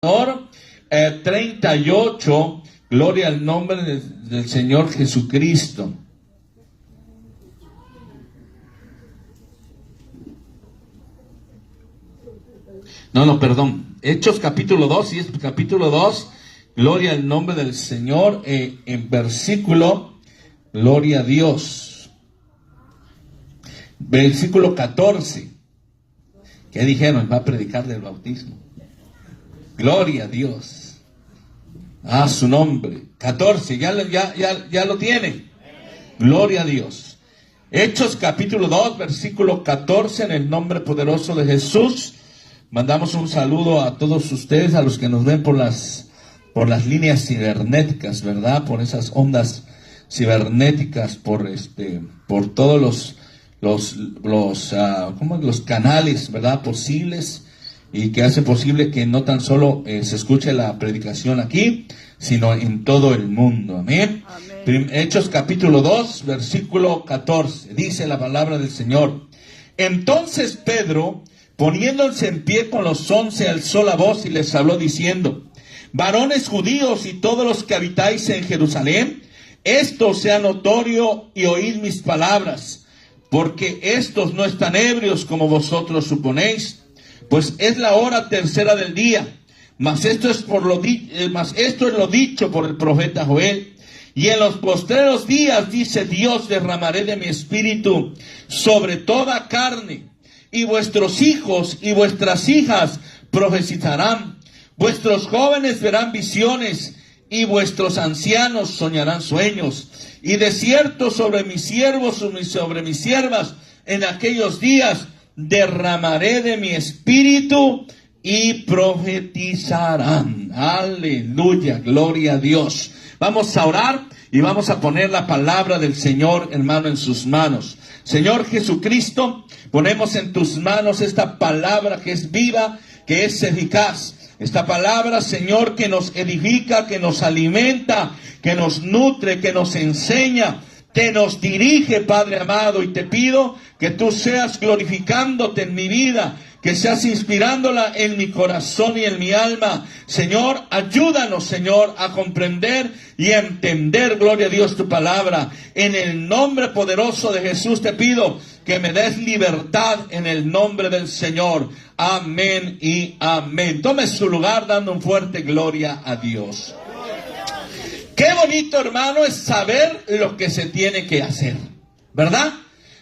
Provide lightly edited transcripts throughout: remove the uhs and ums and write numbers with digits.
Señor. 38, gloria al nombre del Señor Jesucristo. Perdón. Hechos capítulo 2, sí, es capítulo 2, gloria al nombre del Señor, en versículo, gloria a Dios. Versículo 14. ¿Qué dijeron? Va a predicar del bautismo. Gloria a Dios. A su nombre. 14, ya lo tiene. Gloria a Dios. Hechos capítulo 2, versículo 14, en el nombre poderoso de Jesús. Mandamos un saludo a todos ustedes, a los que nos ven por las líneas cibernéticas, ¿verdad? Por esas ondas cibernéticas, por todos los canales, ¿verdad? Posibles, y que hace posible que no tan solo se escuche la predicación aquí, sino en todo el mundo. Amén. Amén. Hechos capítulo 2, versículo 14. Dice la palabra del Señor. Entonces Pedro, poniéndose en pie con los 11, alzó la voz y les habló diciendo: varones judíos y todos los que habitáis en Jerusalén, esto sea notorio y oíd mis palabras, porque estos no están ebrios como vosotros suponéis, pues es la hora tercera del día. Mas esto es lo dicho por el profeta Joel. Y en los postreros días, dice Dios, derramaré de mi espíritu sobre toda carne, y vuestros hijos y vuestras hijas profetizarán, vuestros jóvenes verán visiones, y vuestros ancianos soñarán sueños. Y de cierto sobre mis siervos y sobre mis siervas en aquellos días derramaré de mi espíritu y profetizarán. Aleluya, gloria a Dios. Vamos a orar y vamos a poner la palabra del Señor, hermano, en sus manos. Señor Jesucristo, ponemos en tus manos esta palabra que es viva, que es eficaz. Esta palabra, Señor, que nos edifica, que nos alimenta, que nos nutre, que nos enseña, que nos dirige, Padre amado. Y te pido que tú seas glorificándote en mi vida, que seas inspirándola en mi corazón y en mi alma. Señor, ayúdanos, Señor, a comprender y a entender, gloria a Dios, tu palabra. En el nombre poderoso de Jesús te pido que me des libertad en el nombre del Señor. Amén y amén. Tome su lugar dando un fuerte gloria a Dios. Qué bonito, hermano, es saber lo que se tiene que hacer, ¿verdad?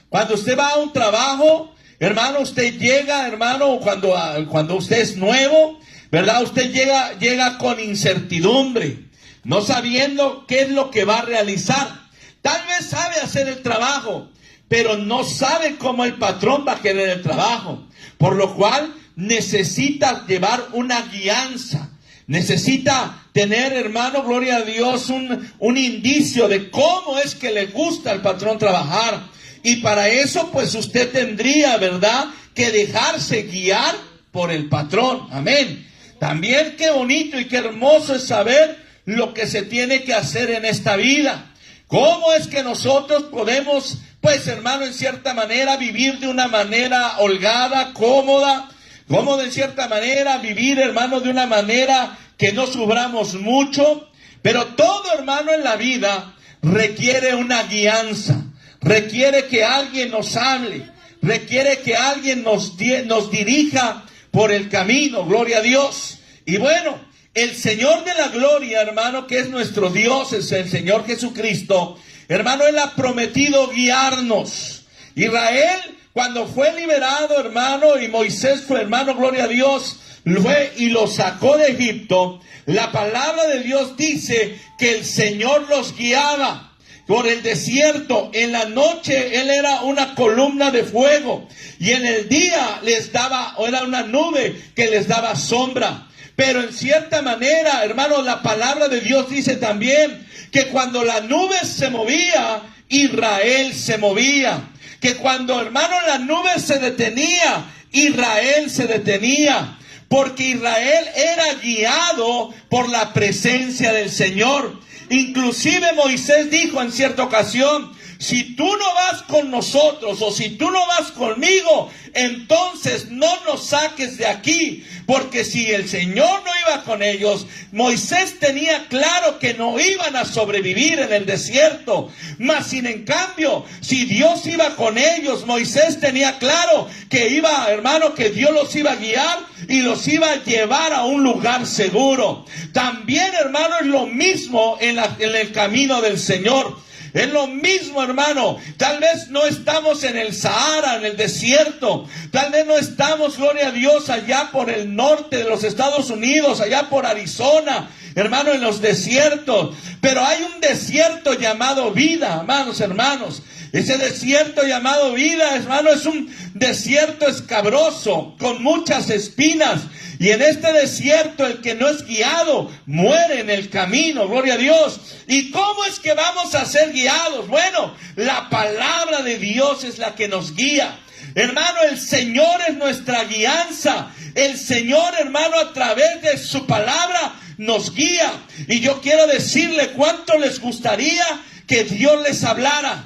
Cuando usted va a un trabajo, hermano, usted llega, hermano, cuando usted es nuevo, ¿verdad? Usted llega con incertidumbre, no sabiendo qué es lo que va a realizar. Tal vez sabe hacer el trabajo, pero no sabe cómo el patrón va a querer el trabajo. Por lo cual necesita llevar una guianza. Necesita tener, hermano, gloria a Dios, un indicio de cómo es que le gusta al patrón trabajar. Y para eso, pues usted tendría, ¿verdad?, que dejarse guiar por el patrón. Amén. También qué bonito y qué hermoso es saber lo que se tiene que hacer en esta vida. ¿Cómo es que nosotros podemos, pues, hermano, en cierta manera vivir de una manera holgada, cómoda? ¿Cómo de cierta manera vivir, hermano, de una manera que no suframos mucho? Pero todo, hermano, en la vida requiere una guianza. Requiere que alguien nos hable. Requiere que alguien nos dirija por el camino. Gloria a Dios. Y bueno, el Señor de la gloria, hermano, que es nuestro Dios, es el Señor Jesucristo. Hermano, Él ha prometido guiarnos. Israel, cuando fue liberado, hermano, y Moisés fue, hermano, gloria a Dios, fue y lo sacó de Egipto, la palabra de Dios dice que el Señor los guiaba por el desierto. En la noche Él era una columna de fuego, y en el día era una nube que les daba sombra. Pero en cierta manera, hermano, la palabra de Dios dice también que cuando la nube se movía, Israel se movía. Que cuando, hermano, la nube se detenía, Israel se detenía. Porque Israel era guiado por la presencia del Señor. Inclusive Moisés dijo en cierta ocasión: si tú no vas con nosotros o si tú no vas conmigo, entonces no nos saques de aquí. Porque si el Señor no iba con ellos, Moisés tenía claro que no iban a sobrevivir en el desierto. Mas sin en cambio, si Dios iba con ellos, Moisés tenía claro que iba, hermano, que Dios los iba a guiar y los iba a llevar a un lugar seguro. También, hermano, es lo mismo en el camino del Señor. Es lo mismo, hermano. Tal vez no estamos en el Sahara, en el desierto. Tal vez no estamos, gloria a Dios, allá por el norte de los Estados Unidos, allá por Arizona, hermano, en los desiertos. Pero hay un desierto llamado vida, hermanos. Ese desierto llamado vida, hermano, es un desierto escabroso, con muchas espinas. Y en este desierto el que no es guiado muere en el camino, gloria a Dios. ¿Y cómo es que vamos a ser guiados? Bueno, la palabra de Dios es la que nos guía. Hermano, el Señor es nuestra guianza. El Señor, hermano, a través de su palabra nos guía. Y yo quiero decirle cuánto les gustaría que Dios les hablara.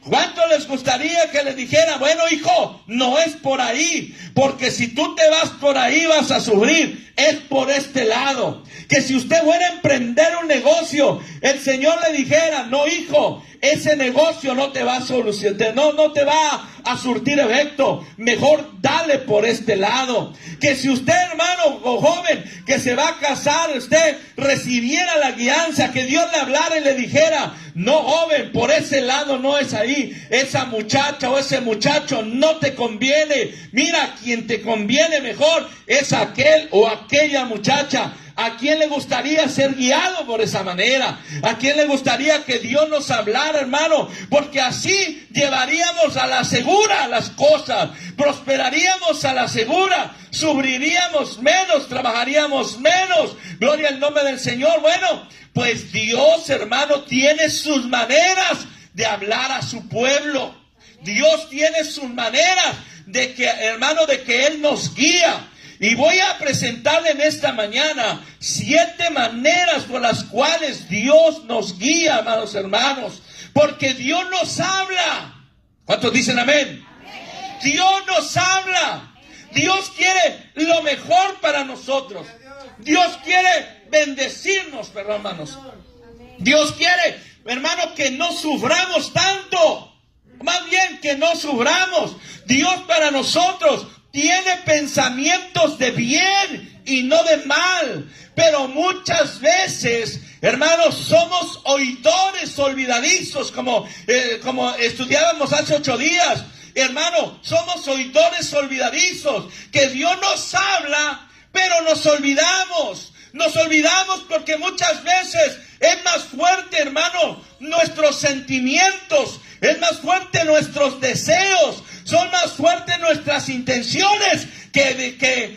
¿Cuánto les gustaría que les dijera, bueno, hijo, no es por ahí? Porque si tú te vas por ahí vas a sufrir. Es por este lado. Que si usted fuera a emprender un negocio, el Señor le dijera, no, hijo, ese negocio no te va a solucionar, no te va a surtir efecto. Mejor dale por este lado. Que si usted, hermano o joven, que se va a casar, usted recibiera la guianza, que Dios le hablara y le dijera, no, joven, por ese lado no es ahí. Esa muchacha o ese muchacho no te conviene. Mira, quien te conviene mejor es aquel o aquella muchacha. ¿A quién le gustaría ser guiado por esa manera? ¿A quién le gustaría que Dios nos hablara, hermano? Porque así llevaríamos a la segura las cosas, prosperaríamos a la segura, sufriríamos menos, trabajaríamos menos. Gloria al nombre del Señor. Bueno, pues Dios, hermano, tiene sus maneras de hablar a su pueblo. Dios tiene sus maneras de que, hermano, de que Él nos guía. Y voy a presentarle en esta mañana 7 maneras por las cuales Dios nos guía, amados hermanos. Porque Dios nos habla. ¿Cuántos dicen amén? Amén. Dios nos habla. Dios quiere lo mejor para nosotros. Dios quiere bendecirnos, hermanos. Dios quiere, hermano, que no suframos tanto. Más bien que no suframos. Dios para nosotros tiene pensamientos de bien y no de mal. Pero muchas veces, hermanos, somos oidores olvidadizos, como estudiábamos hace 8 días. Hermano, somos oidores olvidadizos, que Dios nos habla, pero nos olvidamos. Nos olvidamos porque muchas veces es más fuerte, hermano, nuestros sentimientos, es más fuerte nuestros deseos, son más fuertes nuestras intenciones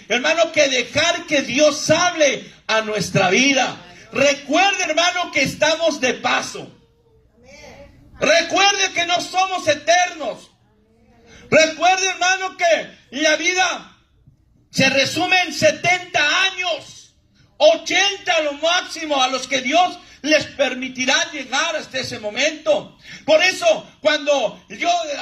hermano, que dejar que Dios hable a nuestra vida. Recuerde, hermano, que estamos de paso. Recuerde que no somos eternos. Recuerde, hermano, que la vida se resume en 70 años, 80 a lo máximo, a los que Dios les permitirá llegar hasta ese momento. Por eso, cuando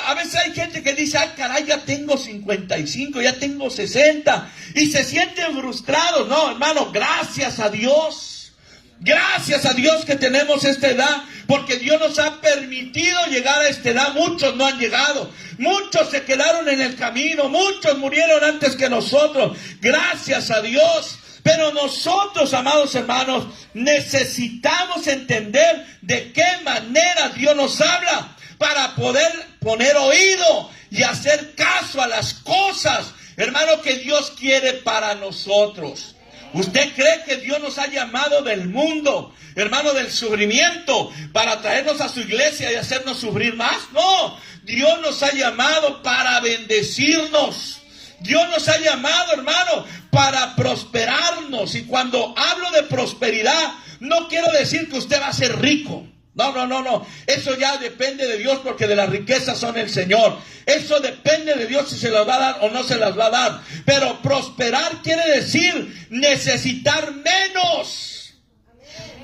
a veces hay gente que dice, ay caray, ya tengo 55, ya tengo 60, y se sienten frustrados. No, hermano, gracias a Dios. Gracias a Dios que tenemos esta edad, porque Dios nos ha permitido llegar a esta edad. Muchos no han llegado, muchos se quedaron en el camino, muchos murieron antes que nosotros. Gracias a Dios. Pero nosotros, amados hermanos, necesitamos entender de qué manera Dios nos habla para poder poner oído y hacer caso a las cosas, hermano, que Dios quiere para nosotros. ¿Usted cree que Dios nos ha llamado del mundo, hermano, del sufrimiento, para traernos a su iglesia y hacernos sufrir más? No, Dios nos ha llamado para bendecirnos. Dios nos ha llamado, hermano, para prosperarnos. Y cuando hablo de prosperidad, no quiero decir que usted va a ser rico. No. Eso ya depende de Dios, porque de las riquezas son el Señor. Eso depende de Dios si se las va a dar o no se las va a dar. Pero prosperar quiere decir necesitar menos.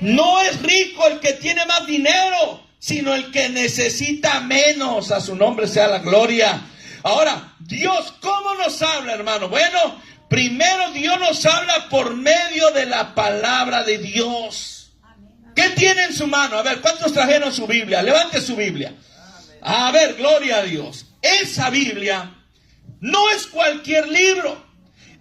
No es rico el que tiene más dinero, sino el que necesita menos. A su nombre sea la gloria. Ahora, Dios, ¿cómo nos habla, hermano? Bueno, primero Dios nos habla por medio de la palabra de Dios. ¿Qué tiene en su mano? A ver, ¿cuántos trajeron su Biblia? Levante su Biblia. A ver, gloria a Dios. Esa Biblia no es cualquier libro.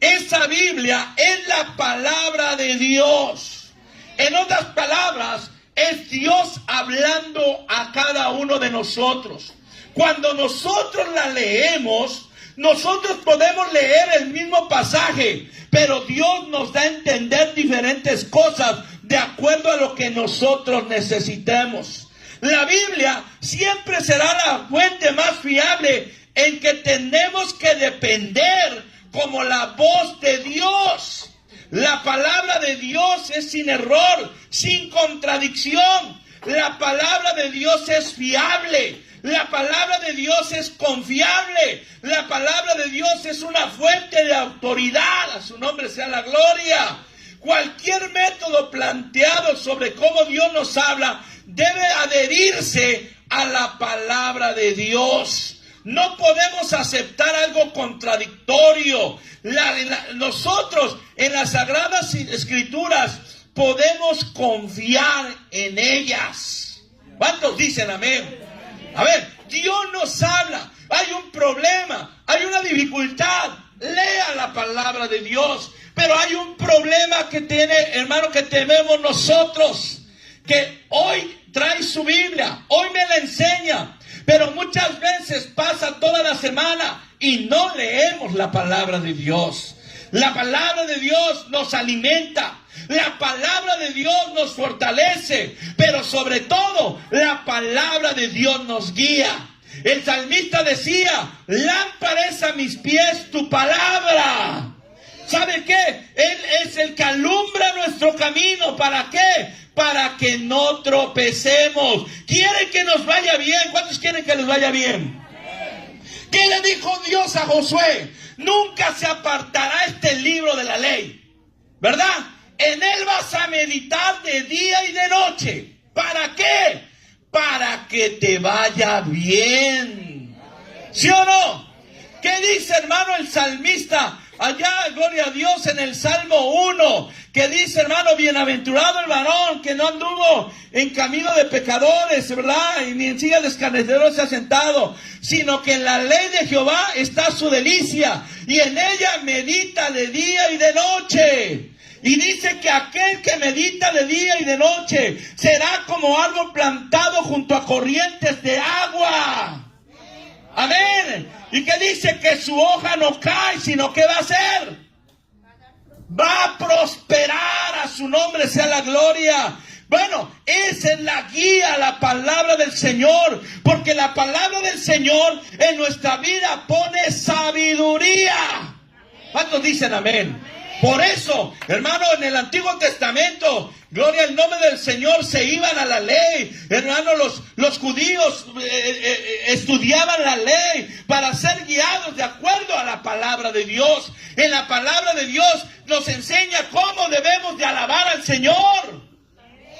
Esa Biblia es la palabra de Dios. En otras palabras, es Dios hablando a cada uno de nosotros. Cuando nosotros la leemos, nosotros podemos leer el mismo pasaje, pero Dios nos da a entender diferentes cosas de acuerdo a lo que nosotros necesitemos. La Biblia siempre será la fuente más fiable en que tenemos que depender como la voz de Dios. La palabra de Dios es sin error, sin contradicción. La palabra de Dios es fiable. La palabra de Dios es confiable. La palabra de Dios es una fuente de autoridad. A su nombre sea la gloria. Cualquier método planteado sobre cómo Dios nos habla debe adherirse a la palabra de Dios. No podemos aceptar algo contradictorio. Nosotros en las Sagradas Escrituras podemos confiar en ellas. ¿Cuántos dicen amén? A ver, Dios nos habla. Hay un problema, hay una dificultad. Lea la palabra de Dios. Pero hay un problema que tiene, hermano, que tenemos nosotros. Que hoy trae su Biblia, hoy me la enseña. Pero muchas veces pasa toda la semana y no leemos la palabra de Dios. La palabra de Dios nos alimenta. La palabra de Dios nos fortalece. Pero sobre todo, la palabra de Dios nos guía. El salmista decía, lámpara es a mis pies tu palabra. ¿Sabe qué? Él es el que alumbra nuestro camino. ¿Para qué? Para que no tropecemos. ¿Quieren que nos vaya bien? ¿Cuántos quieren que les vaya bien? ¿Qué le dijo Dios a Josué? Nunca se apartará este libro de la ley, ¿verdad? En él vas a meditar de día y de noche. ¿Para qué? Para que te vaya bien. ¿Sí o no? ¿Qué dice, hermano, el salmista? Allá, gloria a Dios, en el Salmo 1, que dice, hermano, bienaventurado el varón que no anduvo en camino de pecadores, ¿verdad? Y ni en silla de escarnecedores se ha sentado, sino que en la ley de Jehová está su delicia, y en ella medita de día y de noche. Y dice que aquel que medita de día y de noche será como árbol plantado junto a corrientes de agua. Amén. Y que dice que su hoja no cae, sino que va a hacer. Va a prosperar. A su nombre sea la gloria. Bueno, esa es la guía, la palabra del Señor. Porque la palabra del Señor en nuestra vida pone sabiduría. ¿Cuántos dicen amén? Por eso, hermano, en el Antiguo Testamento, gloria al nombre del Señor, se iban a la ley. Hermano, los judíos estudiaban la ley para ser guiados de acuerdo a la palabra de Dios. En la palabra de Dios nos enseña cómo debemos de alabar al Señor.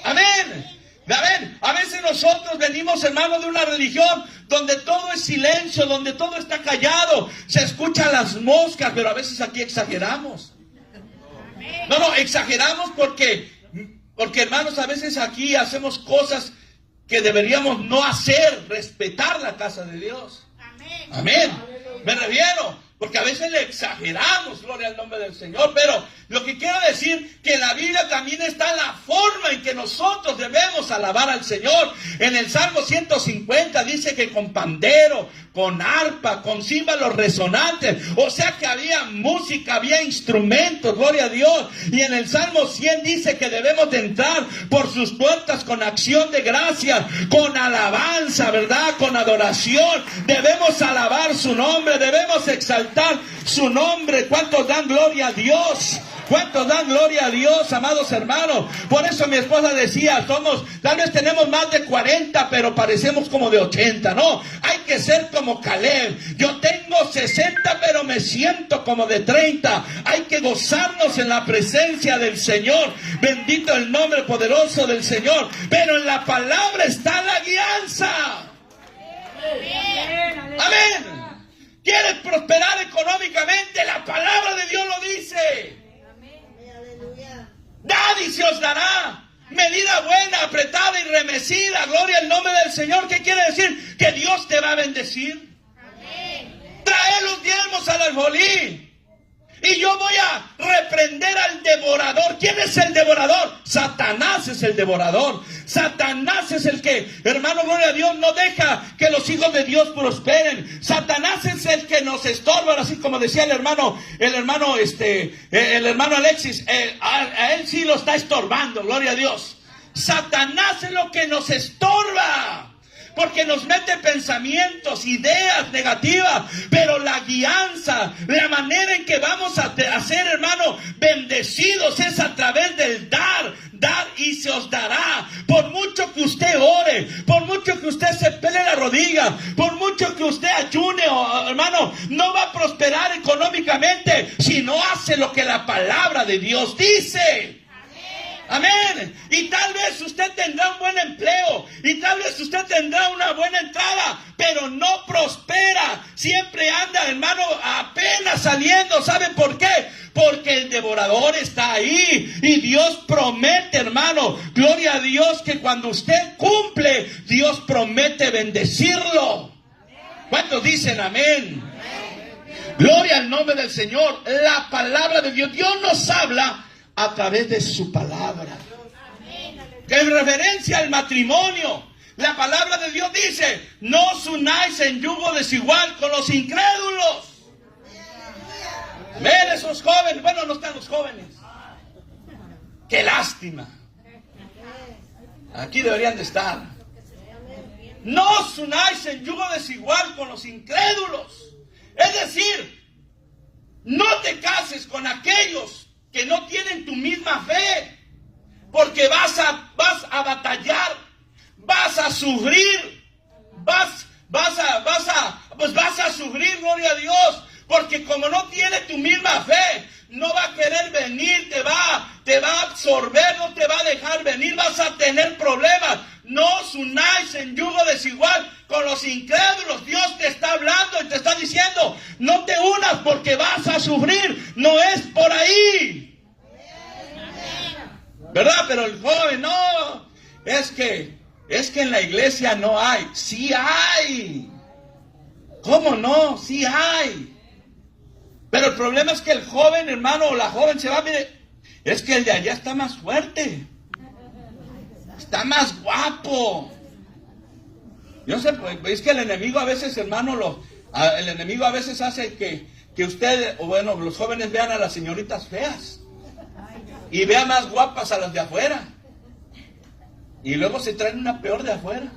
Amén. Amén. A veces nosotros venimos, hermano, de una religión donde todo es silencio, donde todo está callado. Se escuchan las moscas, pero a veces aquí exageramos. No, exageramos porque hermanos, a veces aquí hacemos cosas que deberíamos no hacer, respetar la casa de Dios. Amén. Me refiero, porque a veces le exageramos, gloria al nombre del Señor, pero lo que quiero decir, que en la Biblia también está la forma en que nosotros debemos alabar al Señor. En el Salmo 150 dice que con pandero, con arpa, con címbalos resonantes, o sea que había música, había instrumentos, gloria a Dios. Y en el Salmo 100 dice que debemos de entrar por sus puertas con acción de gracias, con alabanza, ¿verdad? Con adoración. Debemos alabar su nombre, debemos exaltar su nombre. ¿Cuántos dan gloria a Dios? ¿Cuántos dan gloria a Dios, amados hermanos? Por eso mi esposa decía, tal vez tenemos más de 40, pero parecemos como de 80, ¿no? Hay que ser como Caleb. Yo tengo 60, pero me siento como de 30. Hay que gozarnos en la presencia del Señor. Bendito el nombre poderoso del Señor. Pero en la palabra está la guianza. Amén. ¿Quieres prosperar económicamente? La palabra de Dios lo dice. Dad y se os dará. Medida buena, apretada y remecida. Gloria al nombre del Señor. ¿Qué quiere decir? Que Dios te va a bendecir. Trae los diezmos al alfolí. Y yo voy a reprender al devorador. ¿Quién es el devorador? Satanás es el devorador. Satanás es el que, hermano, gloria a Dios, no deja que los hijos de Dios prosperen. Satanás es el que nos estorba, así como decía el hermano Alexis. A él sí lo está estorbando, gloria a Dios. Satanás es lo que nos estorba. Porque nos mete pensamientos, ideas negativas. Pero la guianza, la manera en que vamos a ser, hermano, bendecidos es a través del dar. Dar y se os dará. Por mucho que usted ore, por mucho que usted se pele la rodilla, por mucho que usted ayune, hermano, no va a prosperar económicamente si no hace lo que la palabra de Dios dice. Amén. Y tal vez usted tendrá un buen empleo. Y tal vez usted tendrá una buena entrada. Pero no prospera. Siempre anda, hermano, apenas saliendo. ¿Sabe por qué? Porque el devorador está ahí. Y Dios promete, hermano. Gloria a Dios que cuando usted cumple, Dios promete bendecirlo. ¿Cuántos dicen amén? Gloria al nombre del Señor. La palabra de Dios. Dios nos habla a través de su palabra. Que en referencia al matrimonio, la palabra de Dios dice: no os unáis en yugo desigual con los incrédulos. Ven esos jóvenes. Bueno, no están los jóvenes. Qué lástima. Aquí deberían de estar. No os unáis en yugo desigual con los incrédulos. Es decir, no te cases con aquellos que no tienen tu misma fe, porque vas a batallar, vas a sufrir, vas a sufrir, gloria a Dios, porque como no tiene tu misma fe, no va a querer venir, te va a absorber, no te va a dejar venir, vas a tener problemas. No os unáis en yugo desigual con los incrédulos. Dios te está hablando y te está diciendo: no te unas porque vas a sufrir. No es por ahí, ¿verdad? Pero el joven, no, es que en la iglesia no hay. Sí hay. ¿Cómo no? Sí hay. Pero el problema es que el joven, hermano, o la joven se va, mire, es que el de allá está más fuerte, está más guapo. Yo sé, pues, es que el enemigo a veces, hermano, el enemigo a veces hace que usted, o bueno, los jóvenes vean a las señoritas feas y vean más guapas a las de afuera, y luego se traen una peor de afuera.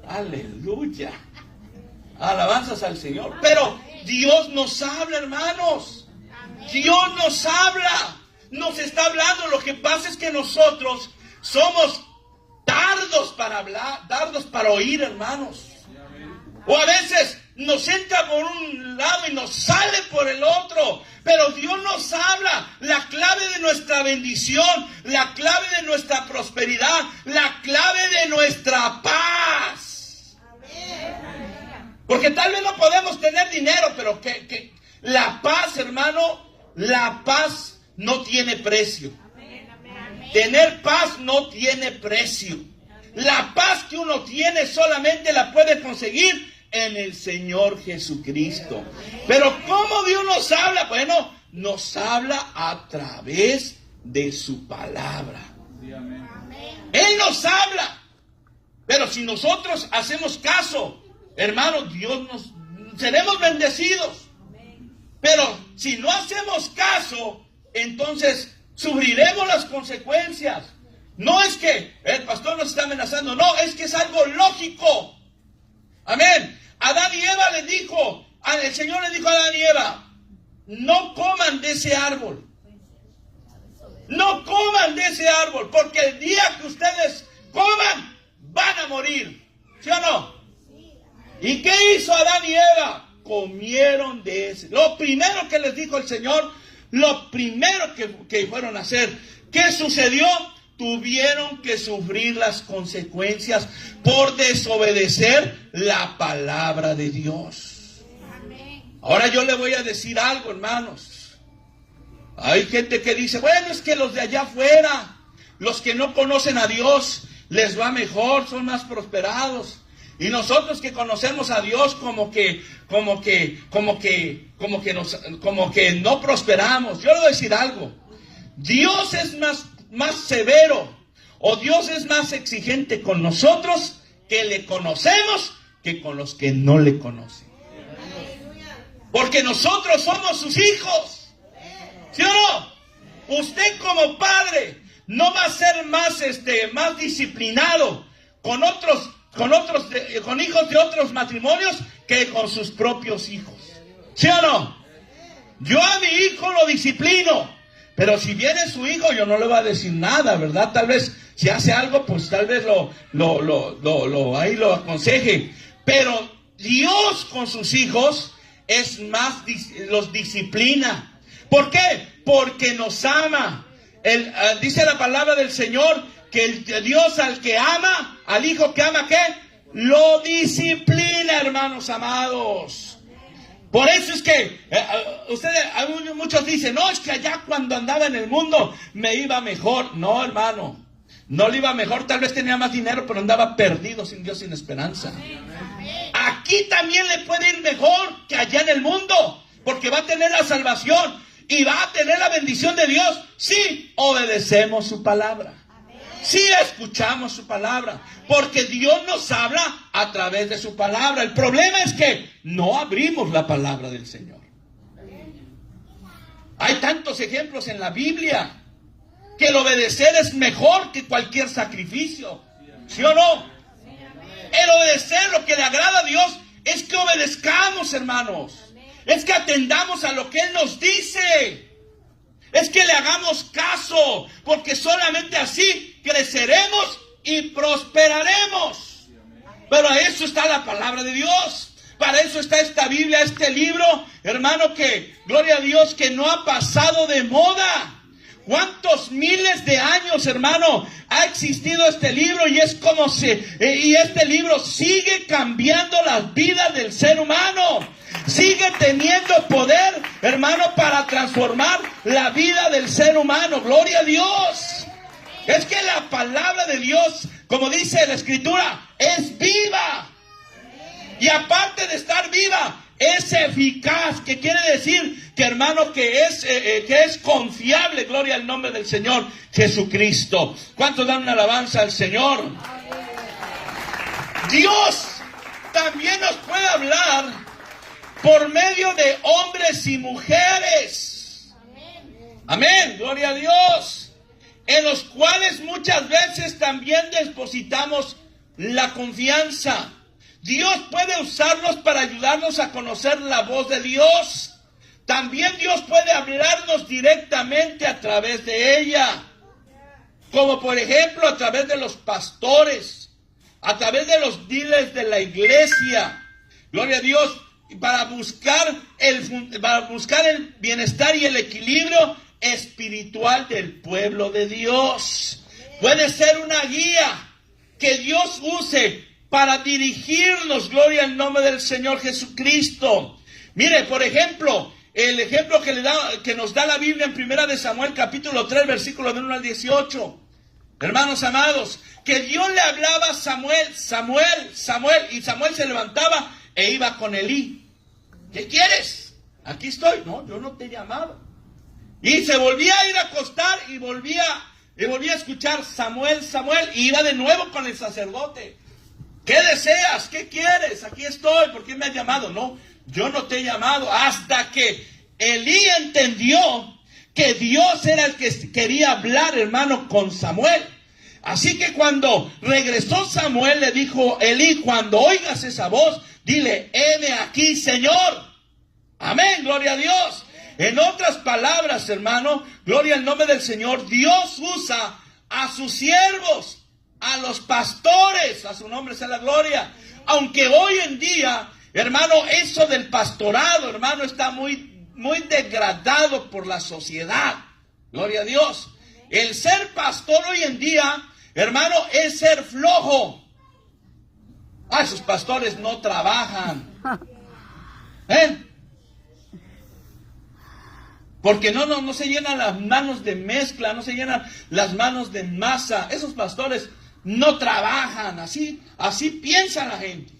Aleluya. Alabanzas al Señor. Pero Dios nos habla, hermanos. Dios nos habla. Nos está hablando. Lo que pasa es que nosotros somos tardos para hablar, tardos para oír, hermanos. O a veces nos entra por un lado y nos sale por el otro. Pero Dios nos habla. La clave de nuestra bendición, la clave de nuestra prosperidad, la clave de nuestra paz. Porque tal vez no podemos tener dinero, pero que la paz, hermano, la paz no tiene precio. Tener paz no tiene precio. La paz que uno tiene solamente la puede conseguir en el Señor Jesucristo. Pero ¿cómo Dios nos habla? Bueno, nos habla a través de su palabra. Él nos habla. Pero si nosotros hacemos caso, hermano, seremos bendecidos. Pero si no hacemos caso, entonces sufriremos las consecuencias. No es que el pastor nos está amenazando, no, es que es algo lógico. Amén. Adán y Eva el Señor le dijo a Adán y Eva: no coman de ese árbol. No coman de ese árbol, porque el día que ustedes coman, van a morir. ¿Sí o no? ¿Y qué hizo Adán y Eva? Comieron de ese. Lo primero que les dijo el Señor, lo primero que fueron a hacer, ¿qué sucedió? Tuvieron que sufrir las consecuencias por desobedecer la palabra de Dios. Ahora yo le voy a decir algo, hermanos. Hay gente que dice, bueno, es que los de allá afuera, los que no conocen a Dios, les va mejor, son más prosperados. Y nosotros que conocemos a Dios como que no prosperamos. Yo le voy a decir algo. Dios es más severo, o Dios es más exigente con nosotros que le conocemos que con los que no le conocen. Porque nosotros somos sus hijos. ¿Sí o no? Usted como padre no va a ser más disciplinado con hijos de otros matrimonios que con sus propios hijos. ¿Sí o no? Yo a mi hijo lo disciplino, pero si viene su hijo yo no le voy a decir nada, ¿verdad? Tal vez si hace algo, pues tal vez ahí lo aconseje. Pero Dios con sus hijos los disciplina. ¿Por qué? Porque nos ama. Dice la palabra del Señor que el Dios al que ama, al hijo que ama, ¿qué? Lo disciplina, hermanos amados. Por eso es que muchos dicen, no, es que allá cuando andaba en el mundo me iba mejor. No, hermano, no le iba mejor, tal vez tenía más dinero, pero andaba perdido, sin Dios, sin esperanza. Aquí también le puede ir mejor que allá en el mundo, porque va a tener la salvación y va a tener la bendición de Dios si obedecemos su palabra. Si escuchamos su palabra, porque Dios nos habla a través de su palabra. El problema es que no abrimos la palabra del Señor. Hay tantos ejemplos en la Biblia que el obedecer es mejor que cualquier sacrificio. ¿Sí o no? El obedecer, lo que le agrada a Dios es que obedezcamos, hermanos. Es que atendamos a lo que Él nos dice. Es que le hagamos caso, porque solamente así creceremos y prosperaremos. Pero a eso está la palabra de Dios. Para eso está esta Biblia, este libro, hermano, que, gloria a Dios, que no ha pasado de moda. ¿Cuántos miles de años, hermano, ha existido este libro? Y y este libro sigue cambiando las vidas del ser humano. Sigue teniendo poder, hermano, para transformar la vida del ser humano. Gloria a Dios. Es que la palabra de Dios, como dice la Escritura, es viva. Y aparte de estar viva, es eficaz. Que quiere decir que, hermano, que es confiable. Gloria al nombre del Señor Jesucristo. ¿Cuántos dan una alabanza al Señor? Dios también nos puede hablar por medio de hombres y mujeres. Amén, gloria a Dios. En los cuales muchas veces también depositamos la confianza. Dios puede usarnos para ayudarnos a conocer la voz de Dios. También Dios puede hablarnos directamente a través de ella. Como por ejemplo a través de los pastores, a través de los líderes de la iglesia. Gloria a Dios. Para buscar el bienestar y el equilibrio espiritual del pueblo de Dios. Puede ser una guía que Dios use para dirigirnos, gloria al nombre del Señor Jesucristo. Mire, por ejemplo, el ejemplo que nos da la Biblia en 1 Samuel capítulo 3, versículo del 1 al 18. Hermanos amados, que Dios le hablaba a Samuel, y Samuel se levantaba e iba con Elí. ¿Qué quieres? Aquí estoy. No, yo no te he llamado. Y se volvía a ir a acostar y volvía a escuchar Samuel, y iba de nuevo con el sacerdote. ¿Qué deseas? ¿Qué quieres? Aquí estoy. ¿Por qué me has llamado? No, yo no te he llamado. Hasta que Elí entendió que Dios era el que quería hablar, hermano, con Samuel. Así que cuando regresó Samuel, le dijo Elí, cuando oigas esa voz, dile, heme aquí, Señor. Amén, gloria a Dios. En otras palabras, hermano, gloria al nombre del Señor, Dios usa a sus siervos, a los pastores, a su nombre sea la gloria. Aunque hoy en día, hermano, eso del pastorado, hermano, está muy degradado por la sociedad. Gloria a Dios. El ser pastor hoy en día, hermano, es ser flojo. Esos pastores no trabajan. Porque no se llenan las manos de mezcla, no se llenan las manos de masa. Esos pastores no trabajan. Así piensa la gente.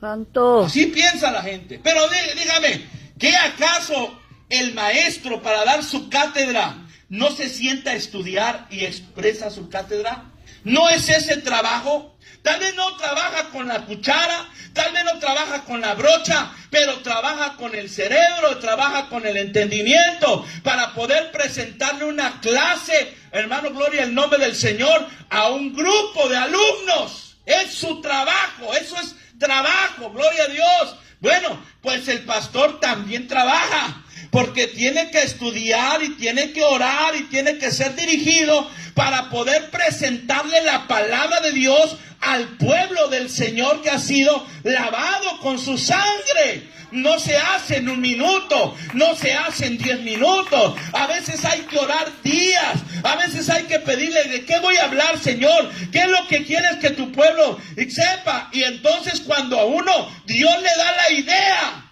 Santo. Así piensa la gente. Pero dígame, ¿qué acaso el maestro para dar su cátedra no se sienta a estudiar y expresa su cátedra? ¿No es ese trabajo? Tal vez no trabaja con la cuchara, tal vez no trabaja con la brocha, pero trabaja con el cerebro, trabaja con el entendimiento para poder presentarle una clase, hermano, gloria al nombre del Señor, a un grupo de alumnos. Es su trabajo, eso es trabajo, gloria a Dios. Bueno, pues el pastor también trabaja, porque tiene que estudiar y tiene que orar y tiene que ser dirigido para poder presentarle la palabra de Dios al pueblo del Señor que ha sido lavado con su sangre. No se hace en un minuto, no se hace en 10 minutos. A veces hay que orar días, a veces hay que pedirle de qué voy a hablar, Señor, qué es lo que quieres que tu pueblo sepa. Y entonces cuando a uno Dios le da la idea,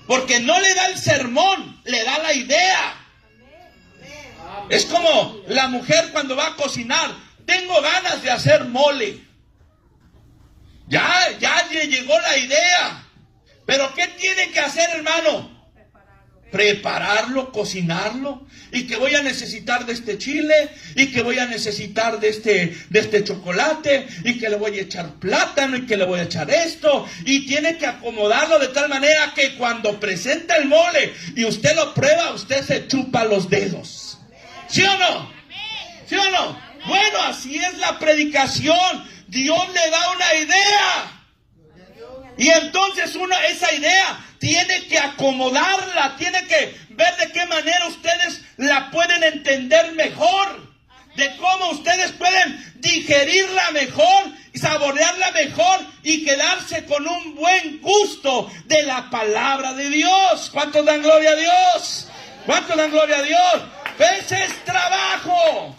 porque no le da el sermón, le da la idea. Es como la mujer cuando va a cocinar. Tengo ganas de hacer mole. Ya le llegó la idea. Pero ¿qué tiene que hacer, hermano? Prepararlo, cocinarlo. Y que voy a necesitar de este chile. Y que voy a necesitar de este chocolate. Y que le voy a echar plátano. Y que le voy a echar esto. Y tiene que acomodarlo de tal manera que cuando presenta el mole y usted lo prueba, usted se chupa los dedos. ¿Sí o no? ¿Sí o no? Bueno, así es la predicación. Dios le da una idea. Y entonces esa idea tiene que acomodarla, tiene que ver de qué manera ustedes la pueden entender mejor, de cómo ustedes pueden digerirla mejor, saborearla mejor y quedarse con un buen gusto de la palabra de Dios. ¿Cuántos dan gloria a Dios? ¿Cuántos dan gloria a Dios? Ese es trabajo.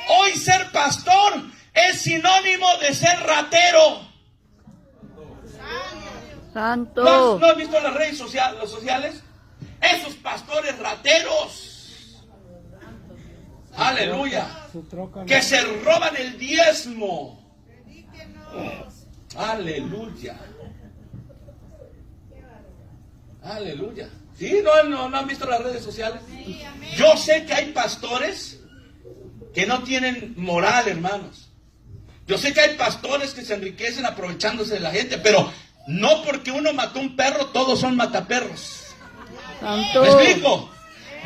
Hoy ser pastor es sinónimo de ser ratero. Santo. ¿No has visto las redes sociales? Esos pastores rateros. Aleluya. Que se roban el diezmo. Aleluya. Aleluya. ¿Sí? ¿No han visto las redes sociales? Yo sé que hay pastores que no tienen moral, hermanos. Yo sé que hay pastores que se enriquecen aprovechándose de la gente, pero no porque uno mató un perro, todos son mataperros. Santo. ¿Me explico?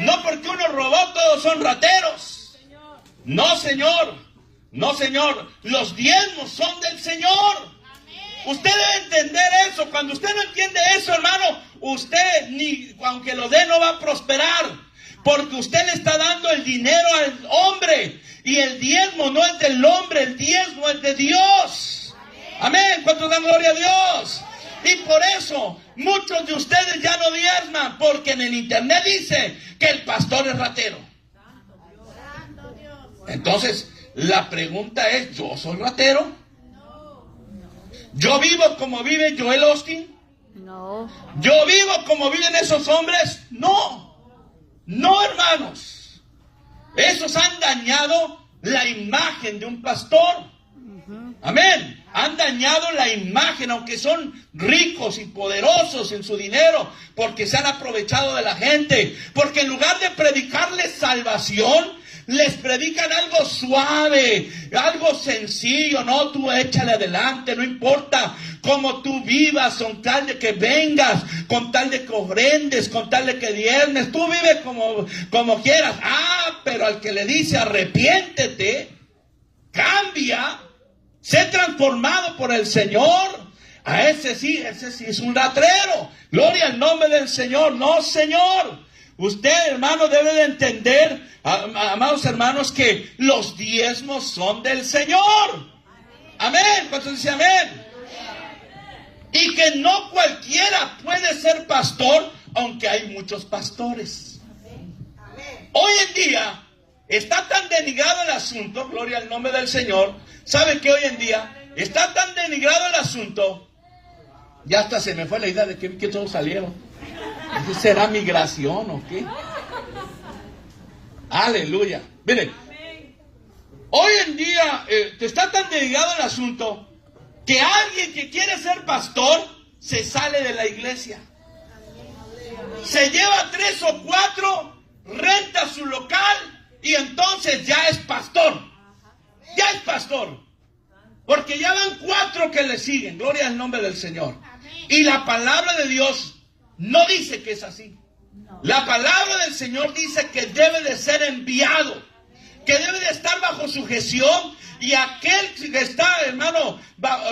No porque uno robó, todos son rateros. No, señor. No, señor. Los diezmos son del Señor. Usted debe entender eso. Cuando usted no entiende eso, hermano, usted, ni aunque lo dé, no va a prosperar. Porque usted le está dando el dinero al hombre. Y el diezmo no es del hombre, el diezmo es de Dios. Amén. ¿Cuántos dan gloria a Dios? Y por eso muchos de ustedes ya no diezman, porque en el internet dice que el pastor es ratero. Entonces, la pregunta es, ¿yo soy ratero? ¿Yo vivo como vive Joel Osteen? No. ¿Yo vivo como viven esos hombres? No. No, hermanos. Esos han dañado la imagen de un pastor. Amén. Han dañado la imagen, aunque son ricos y poderosos en su dinero, porque se han aprovechado de la gente. Porque en lugar de predicarles salvación, les predican algo suave, algo sencillo. No, tú échale adelante, no importa cómo tú vivas, con tal de que vengas, con tal de que ofrendes, con tal de que diezmes, tú vives como quieras. Pero al que le dice arrepiéntete, cambia, sé transformado por el Señor, ese sí es un ratrero. Gloria al nombre del Señor. No, Señor. usted, hermano, debe de entender, amados hermanos, que los diezmos son del Señor. Amén. ¿Cuántos dicen amén? Y que no cualquiera puede ser pastor, aunque hay muchos pastores. Hoy en día está tan denigrado el asunto, gloria al nombre del Señor. ¿Sabe que hoy en día está tan denigrado el asunto? Ya hasta se me fue la idea de que todos salieron. ¿Será migración o qué? Aleluya. Miren, hoy en día está tan denigrado el asunto que alguien que quiere ser pastor se sale de la iglesia. Se lleva 3 o 4, renta su local y entonces ya es pastor. Ya es pastor. Porque ya van 4 que le siguen. Gloria al nombre del Señor. Y la palabra de Dios no dice que es así. La palabra del Señor dice que debe de ser enviado, que debe de estar bajo sujeción, y aquel que está, hermano,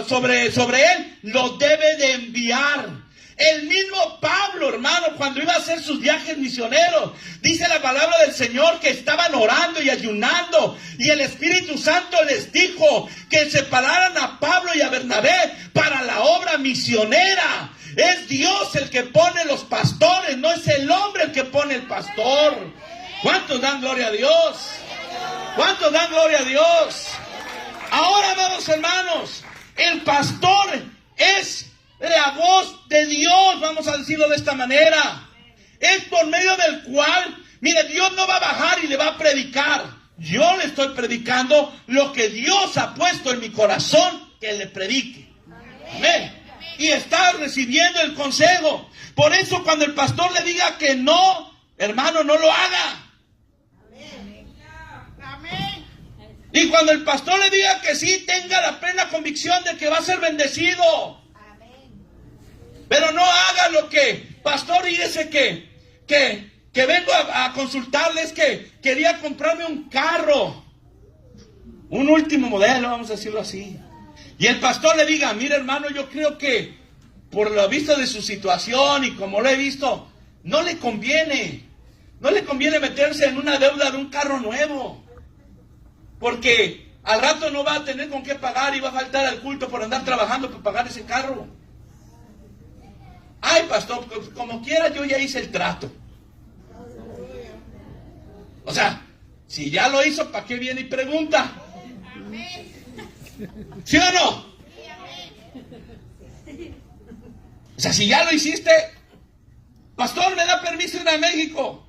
sobre él, lo debe de enviar. El mismo Pablo, hermano, cuando iba a hacer sus viajes misioneros, dice la palabra del Señor que estaban orando y ayunando, y el Espíritu Santo les dijo que separaran a Pablo y a Bernabé para la obra misionera. Es Dios el que pone los pastores, no es el hombre el que pone el pastor. ¿Cuántos dan gloria a Dios? ¿Cuántos dan gloria a Dios? Ahora, amados hermanos, el pastor es la voz de Dios, vamos a decirlo de esta manera. Es por medio del cual, mire, Dios no va a bajar y le va a predicar. Yo le estoy predicando lo que Dios ha puesto en mi corazón que le predique. Amén. Y está recibiendo el consejo. Por eso cuando el pastor le diga que no, hermano, no lo haga. Y cuando el pastor le diga que sí, tenga la plena convicción de que va a ser bendecido. Pero no haga lo que, pastor, y dice que vengo a consultarles que quería comprarme un carro. Un último modelo, vamos a decirlo así. Y el pastor le diga, mire hermano, yo creo que por lo visto de su situación y como lo he visto, no le conviene meterse en una deuda de un carro nuevo. Porque al rato no va a tener con qué pagar y va a faltar al culto por andar trabajando para pagar ese carro. Ay, pastor, como quiera yo ya hice el trato. O sea, si ya lo hizo, ¿para qué viene y pregunta? ¿Sí o no? O sea, si ya lo hiciste, pastor, ¿me da permiso ir a México?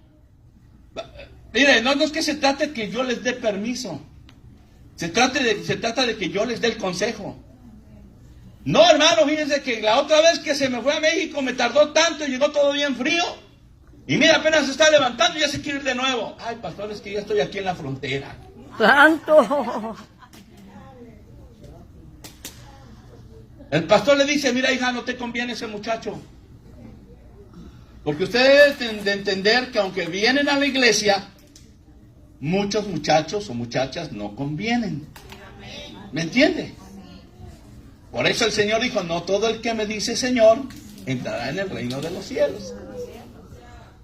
Mire, no es que se trate que yo les dé permiso. Se trata de que yo les dé el consejo. No, hermano, fíjense que la otra vez que se me fue a México me tardó tanto y llegó todo bien frío. Y mira, apenas se está levantando y ya se quiere ir de nuevo. Ay, pastor, es que ya estoy aquí en la frontera. ¡Santo! El pastor le dice, mira, hija, no te conviene ese muchacho. Porque ustedes deben de entender que aunque vienen a la iglesia, muchos muchachos o muchachas no convienen. ¿Me entiende? Por eso el Señor dijo, no todo el que me dice Señor entrará en el reino de los cielos.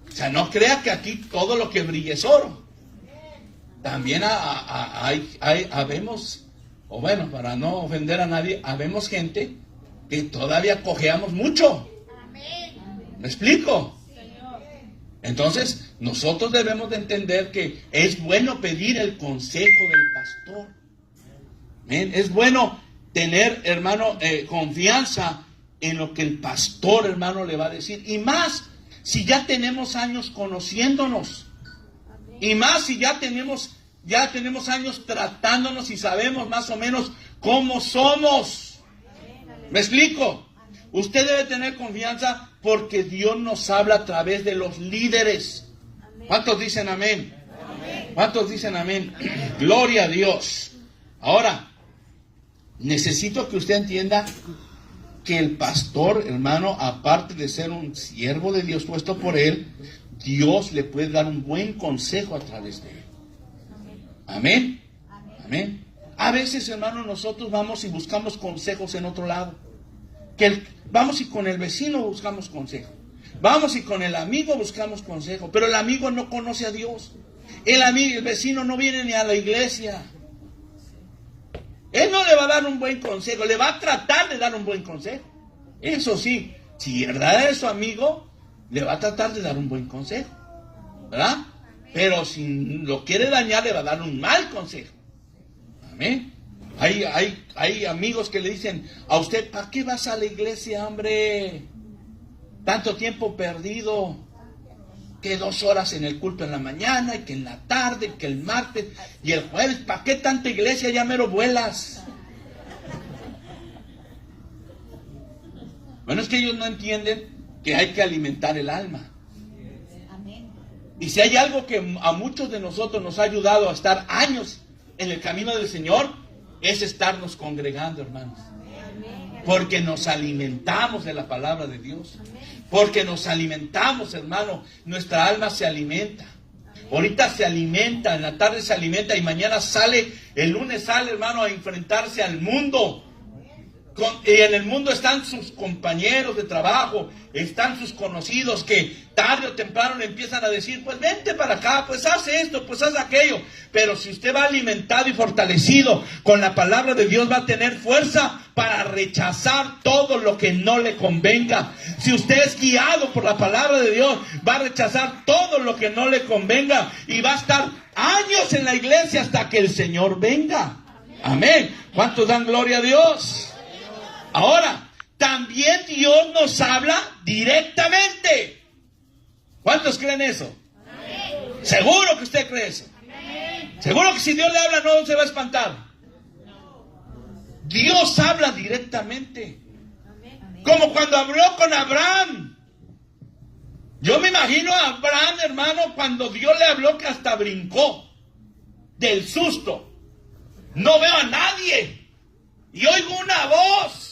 O sea, no crea que aquí todo lo que brilla es oro. También habemos, o bueno, para no ofender a nadie, habemos gente que todavía cojeamos mucho. ¿Me explico? Entonces, nosotros debemos de entender que es bueno pedir el consejo del pastor. ¿Ven? Es bueno tener, hermano, confianza en lo que el pastor, hermano, le va a decir. Y más si ya tenemos años conociéndonos. Y más si ya tenemos años tratándonos y sabemos más o menos cómo somos. ¿Me explico? Usted debe tener confianza porque Dios nos habla a través de los líderes. ¿Cuántos dicen amén? ¿Cuántos dicen amén? Gloria a Dios. Ahora, necesito que usted entienda que el pastor, hermano, aparte de ser un siervo de Dios puesto por él, Dios le puede dar un buen consejo a través de él. Amén. Amén. A veces, hermano, nosotros vamos y buscamos consejos en otro lado. Vamos y con el vecino buscamos consejo. Vamos y con el amigo buscamos consejo, pero el amigo no conoce a Dios. El vecino no viene ni a la iglesia. Él no le va a dar un buen consejo, le va a tratar de dar un buen consejo. Eso sí, si verdad es su amigo, le va a tratar de dar un buen consejo, ¿verdad? Pero si lo quiere dañar, le va a dar un mal consejo. Amén. Hay amigos que le dicen a usted: ¿para qué vas a la iglesia, hombre? Tanto tiempo perdido, que 2 horas en el culto en la mañana, y que en la tarde, y que el martes, y el jueves. ¿Para qué tanta iglesia? Ya mero vuelas. Bueno, es que ellos no entienden que hay que alimentar el alma. Y si hay algo que a muchos de nosotros nos ha ayudado a estar años en el camino del Señor, es estarnos congregando, hermanos. Porque nos alimentamos de la palabra de Dios. Porque nos alimentamos, hermano. Nuestra alma se alimenta. Ahorita se alimenta, en la tarde se alimenta, y mañana sale, el lunes sale, hermano, a enfrentarse al mundo. Y en el mundo están sus compañeros de trabajo, están sus conocidos que tarde o temprano le empiezan a decir: pues vente para acá, pues haz esto, pues haz aquello. Pero si usted va alimentado y fortalecido con la palabra de Dios, va a tener fuerza para rechazar todo lo que no le convenga. Si usted es guiado por la palabra de Dios, va a rechazar todo lo que no le convenga y va a estar años en la iglesia hasta que el Señor venga. Amén. ¿Cuántos dan gloria a Dios? Ahora, también Dios nos habla directamente. ¿Cuántos creen eso? Amén. Seguro que usted cree eso. Amén. Seguro que si Dios le habla no se va a espantar. Dios habla directamente. Amén. Como cuando habló con Abraham. Yo me imagino a Abraham, hermano, cuando Dios le habló, que hasta brincó del susto. No veo a nadie y oigo una voz.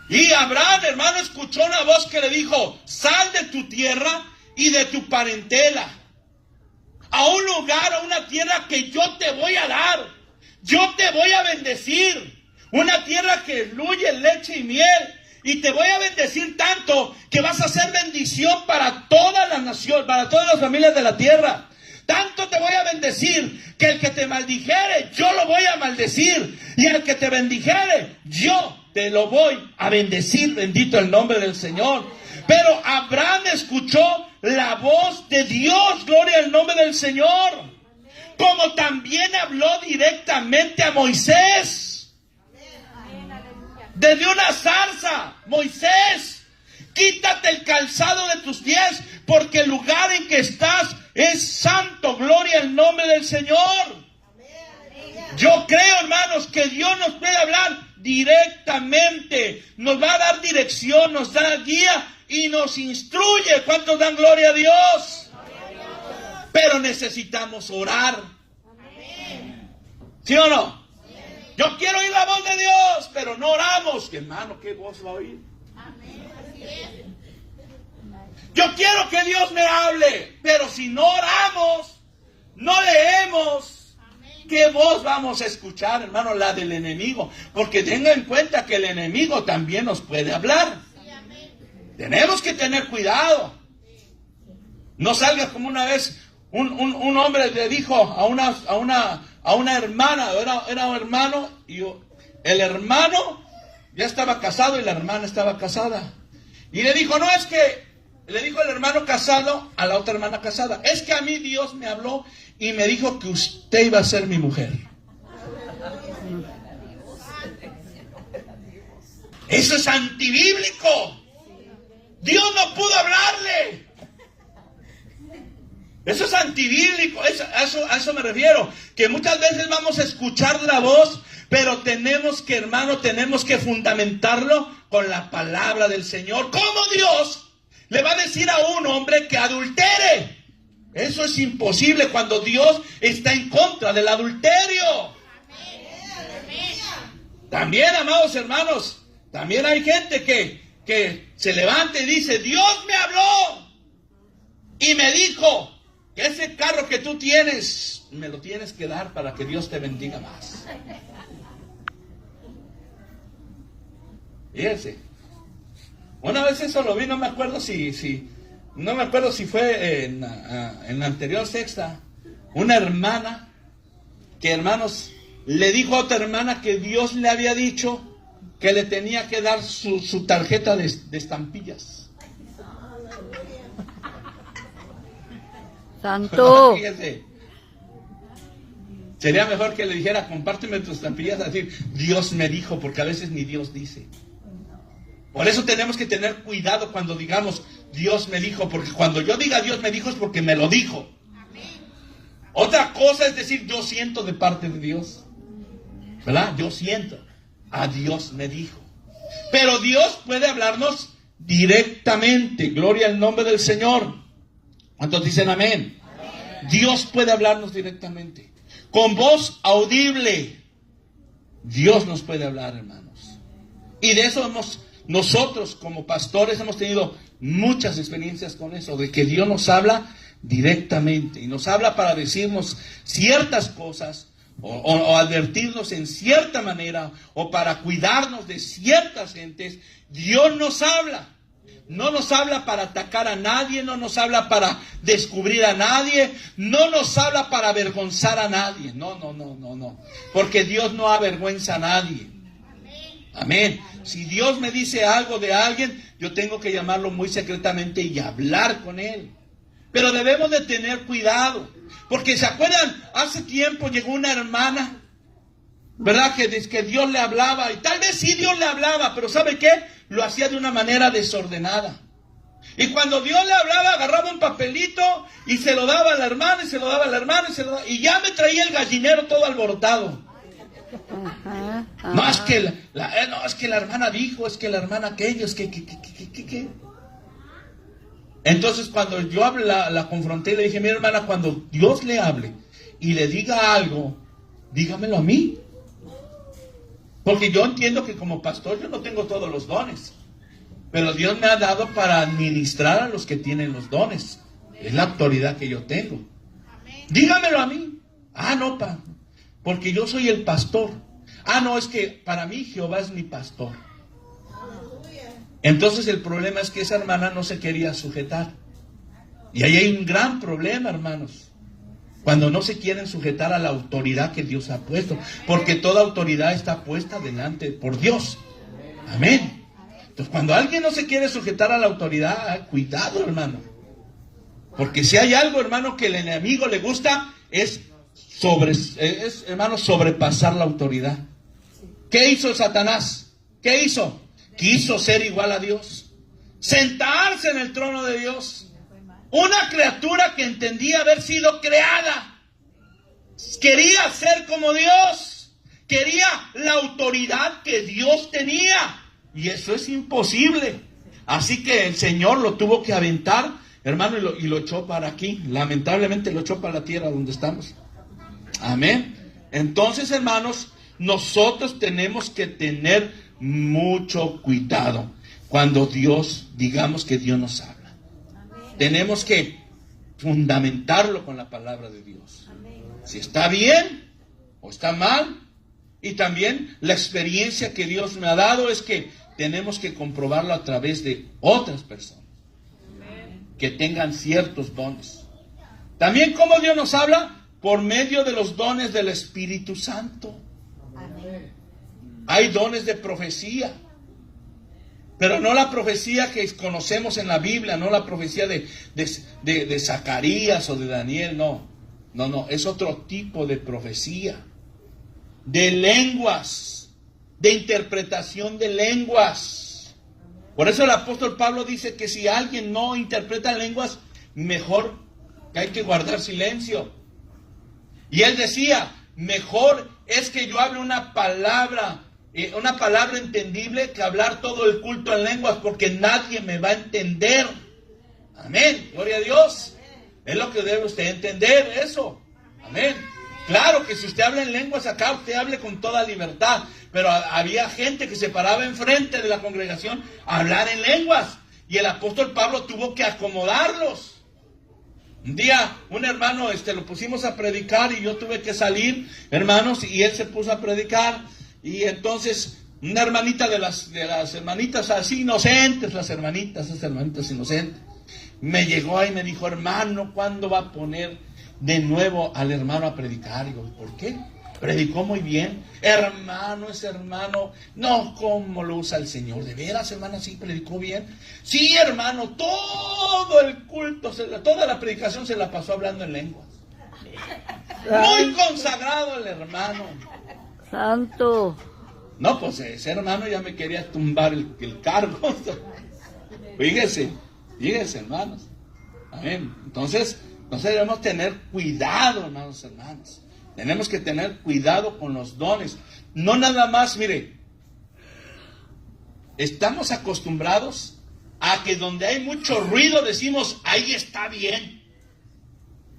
Y Abraham, hermano, escuchó una voz que le dijo: sal de tu tierra y de tu parentela a un lugar, a una tierra que yo te voy a dar. Yo te voy a bendecir. Una tierra que fluye leche y miel. Y te voy a bendecir tanto que vas a ser bendición para toda la nación, para todas las familias de la tierra. Tanto te voy a bendecir que el que te maldijere, yo lo voy a maldecir. Y el que te bendijere, yo te lo voy a bendecir. Bendito el nombre del Señor. Pero Abraham escuchó la voz de Dios. Gloria al nombre del Señor. Como también habló directamente a Moisés. Desde una zarza: Moisés, quítate el calzado de tus pies, porque el lugar en que estás es santo. Gloria al nombre del Señor. Yo creo, hermanos, que Dios nos puede hablar directamente. Nos va a dar dirección, nos da guía y nos instruye. ¿Cuántos dan gloria a Dios? Pero necesitamos orar. ¿Sí o no? Yo quiero oír la voz de Dios, pero no oramos. Hermano, ¿qué voz va a oír? Yo quiero que Dios me hable, pero si no oramos, no leemos, ¿qué voz vamos a escuchar, hermano? La del enemigo. Porque tenga en cuenta que el enemigo también nos puede hablar. Tenemos que tener cuidado. No salga como una vez un hombre le dijo a una hermana, era un hermano, y el hermano ya estaba casado y la hermana estaba casada. Y le dijo: no, es que, le dijo el hermano casado a la otra hermana casada: es que a mí Dios me habló y me dijo que usted iba a ser mi mujer. Eso es antibíblico. Dios no pudo hablarle. Eso es antibíblico. A eso me refiero. Que muchas veces vamos a escuchar la voz, pero tenemos que, hermano, tenemos que fundamentarlo con la palabra del Señor. ¿Cómo Dios le va a decir a un hombre que adultere? Eso es imposible cuando Dios está en contra del adulterio. También, amados hermanos, también hay gente que se levanta y dice: Dios me habló y me dijo que ese carro que tú tienes me lo tienes que dar para que Dios te bendiga más. Fíjense. Una vez eso lo vi, no me acuerdo si fue en la anterior sexta. Una hermana que, hermanos, le dijo a otra hermana que Dios le había dicho que le tenía que dar su tarjeta de estampillas. Santo. Fíjese. Sería mejor que le dijera, compárteme tus estampillas, a decir, Dios me dijo, porque a veces ni Dios dice. Por eso tenemos que tener cuidado cuando digamos, Dios me dijo, porque cuando yo diga Dios me dijo es porque me lo dijo. Otra cosa es decir, yo siento de parte de Dios. ¿Verdad? Yo siento. A Dios me dijo. Pero Dios puede hablarnos directamente. Gloria al nombre del Señor. ¿Cuántos dicen amén? Dios puede hablarnos directamente. Con voz audible. Dios nos puede hablar, hermanos. Y de eso nosotros como pastores hemos tenido muchas experiencias con eso. De que Dios nos habla directamente. Y nos habla para decirnos ciertas cosas. O advertirnos en cierta manera. O para cuidarnos de ciertas gentes. Dios nos habla. No nos habla para atacar a nadie, no nos habla para descubrir a nadie, no nos habla para avergonzar a nadie. No. Porque Dios no avergüenza a nadie. Amén. Si Dios me dice algo de alguien, yo tengo que llamarlo muy secretamente y hablar con él. Pero debemos de tener cuidado. Porque ¿se acuerdan? Hace tiempo llegó una hermana, ¿verdad? Que Dios le hablaba. Y tal vez sí Dios le hablaba, pero ¿sabe qué? Lo hacía de una manera desordenada. Y cuando Dios le hablaba, agarraba un papelito y se lo daba a la hermana, y se lo daba a la hermana, y ya me traía el gallinero todo alborotado. No, es que la hermana dijo, es que la hermana aquello, es que. Entonces cuando yo la confronté y le dije, mira hermana, cuando Dios le hable y le diga algo, dígamelo a mí. Porque yo entiendo que como pastor yo no tengo todos los dones. Pero Dios me ha dado para administrar a los que tienen los dones. Es la autoridad que yo tengo. Dígamelo a mí. No, porque yo soy el pastor. No, es que para mí Jehová es mi pastor. Entonces el problema es que esa hermana no se quería sujetar. Y ahí hay un gran problema, hermanos. Cuando no se quieren sujetar a la autoridad que Dios ha puesto. Porque toda autoridad está puesta delante por Dios. Amén. Entonces cuando alguien no se quiere sujetar a la autoridad, cuidado, hermano. Porque si hay algo, hermano, que el enemigo le gusta, es hermano, sobrepasar la autoridad. ¿Qué hizo Satanás? ¿Qué hizo? Quiso ser igual a Dios. Sentarse en el trono de Dios. Una criatura que entendía haber sido creada. Quería ser como Dios. Quería la autoridad que Dios tenía. Y eso es imposible. Así que el Señor lo tuvo que aventar, hermano, y lo echó para aquí. Lamentablemente lo echó para la tierra donde estamos. Amén. Entonces, hermanos, nosotros tenemos que tener mucho cuidado cuando digamos que Dios nos habla. Tenemos que fundamentarlo con la palabra de Dios. Si está bien o está mal. Y también la experiencia que Dios me ha dado es que tenemos que comprobarlo a través de otras personas que tengan ciertos dones. También cómo Dios nos habla por medio de los dones del Espíritu Santo. Hay dones de profecía. Pero no la profecía que conocemos en la Biblia, no la profecía de Zacarías o de Daniel, no. No, es otro tipo de profecía. De lenguas, de interpretación de lenguas. Por eso el apóstol Pablo dice que si alguien no interpreta lenguas, mejor que hay que guardar silencio. Y él decía, mejor es que yo hable una palabra entendible que hablar todo el culto en lenguas, porque nadie me va a entender. Amén, gloria a Dios. Es lo que debe usted entender, eso. Amén. Claro que si usted habla en lenguas acá, usted hable con toda libertad. Pero había gente que se paraba enfrente de la congregación a hablar en lenguas. Y el apóstol Pablo tuvo que acomodarlos. Un día, un hermano, lo pusimos a predicar y yo tuve que salir, hermanos, y él se puso a predicar. Y entonces Una hermanita de las hermanitas así inocentes, esas hermanitas inocentes, me llegó ahí y me dijo, hermano, ¿cuándo va a poner de nuevo al hermano a predicar? Y digo, ¿por qué? Predicó muy bien. Hermano, ese hermano, no, ¿cómo lo usa el Señor? ¿De veras, hermano, sí predicó bien? Sí, hermano, todo el culto, toda la predicación se la pasó hablando en lenguas. Muy consagrado el hermano. Santo. No, pues ese hermano ya me quería tumbar el cargo. Fíjese, hermanos. Amén. Entonces debemos tener cuidado, hermanos. Tenemos que tener cuidado con los dones. No nada más, mire, estamos acostumbrados a que donde hay mucho ruido decimos, ahí está bien.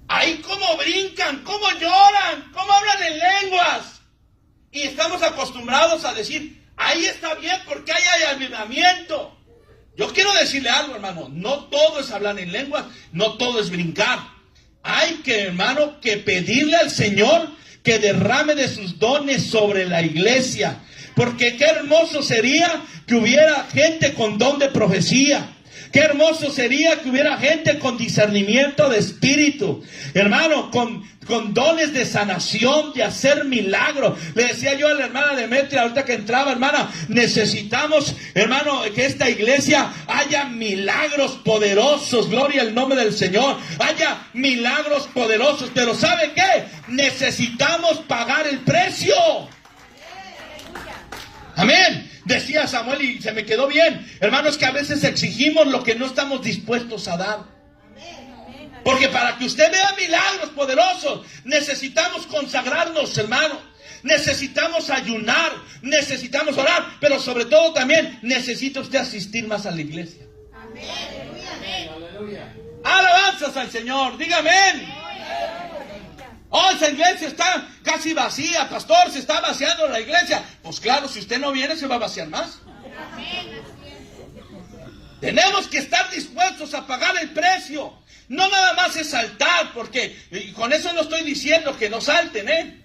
Ahí cómo brincan, cómo lloran, cómo hablan en lenguas. Y estamos acostumbrados a decir, ahí está bien porque ahí hay avivamiento. Yo quiero decirle algo, hermano, no todo es hablar en lenguas, no todo es brincar. Hay que, hermano, que pedirle al Señor que derrame de sus dones sobre la iglesia. Porque qué hermoso sería que hubiera gente con don de profecía. Qué hermoso sería que hubiera gente con discernimiento de espíritu. Hermano, con dones de sanación, de hacer milagros. Le decía yo a la hermana Demetria, ahorita que entraba, hermana, necesitamos, hermano, que esta iglesia haya milagros poderosos. Gloria al nombre del Señor. Haya milagros poderosos. Pero ¿sabe qué? Necesitamos pagar el precio. Amén. Decía Samuel y se me quedó bien. Hermanos, que a veces exigimos lo que no estamos dispuestos a dar. Porque para que usted vea milagros poderosos, necesitamos consagrarnos, hermano. Necesitamos ayunar, necesitamos orar, pero sobre todo también necesita usted asistir más a la iglesia. Alabanzas al Señor, dígame. Oh, esa iglesia está casi vacía, pastor, se está vaciando la iglesia. Pues claro, si usted no viene, se va a vaciar más. Tenemos que estar dispuestos a pagar el precio. No nada más es saltar, porque y con eso no estoy diciendo que no salten,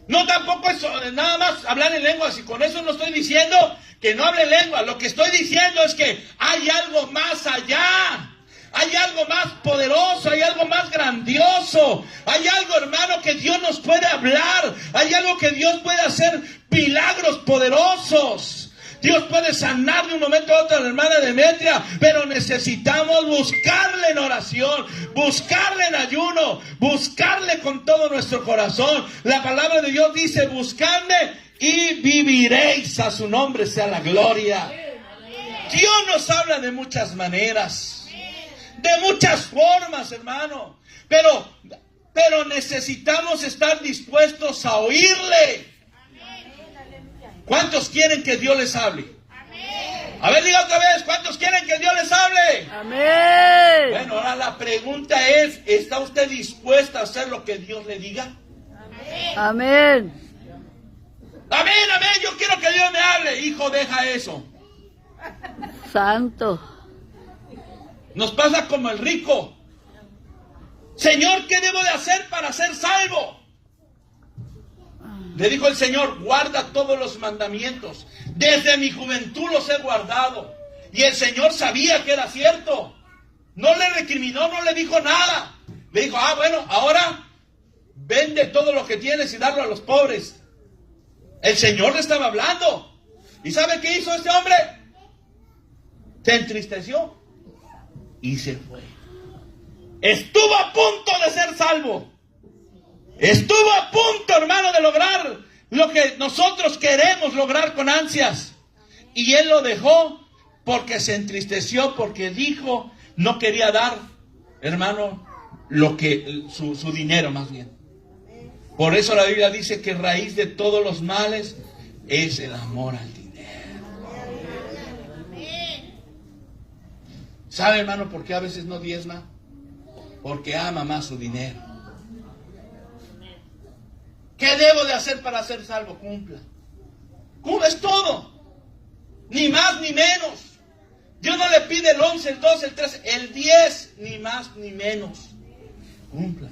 No tampoco es nada más hablar en lenguas, y con eso no estoy diciendo que no hable lengua. Lo que estoy diciendo es que hay algo más allá. Hay algo más poderoso, hay algo más grandioso. Hay algo, hermano, que Dios nos puede hablar. Hay algo que Dios puede hacer, milagros poderosos. Dios puede sanar de un momento a otro a la hermana Demetria, pero necesitamos buscarle en oración, buscarle en ayuno, buscarle con todo nuestro corazón. La palabra de Dios dice, buscadme y viviréis, a su nombre sea la gloria. Dios nos habla de muchas maneras. De muchas formas, hermano. Pero necesitamos estar dispuestos a oírle. ¿Cuántos quieren que Dios les hable? A ver, diga otra vez, ¿cuántos quieren que Dios les hable? Amén. Bueno, ahora la pregunta es, ¿está usted dispuesta a hacer lo que Dios le diga? Amén. Amén, amén, yo quiero que Dios me hable. Hijo, deja eso. Santo. Nos pasa como el rico. Señor, ¿qué debo de hacer para ser salvo? Le dijo el Señor, guarda todos los mandamientos. Desde mi juventud los he guardado. Y el Señor sabía que era cierto. No le recriminó, no le dijo nada. Le dijo, bueno, ahora vende todo lo que tienes y darlo a los pobres. El Señor le estaba hablando. ¿Y sabe qué hizo este hombre? Se entristeció y se fue. Estuvo a punto de ser salvo. Estuvo a punto, hermano, de lograr lo que nosotros queremos lograr con ansias. Y él lo dejó porque se entristeció, porque dijo, no quería dar, hermano, lo que su dinero más bien. Por eso la Biblia dice que raíz de todos los males es el amor al dinero. ¿Sabe, hermano, por qué a veces no diezma? Porque ama más su dinero. ¿Qué debo de hacer para ser salvo? Cumpla. Es todo. Ni más ni menos. Dios no le pide el 11, el 12, el 13, el 10, ni más ni menos. Cumpla.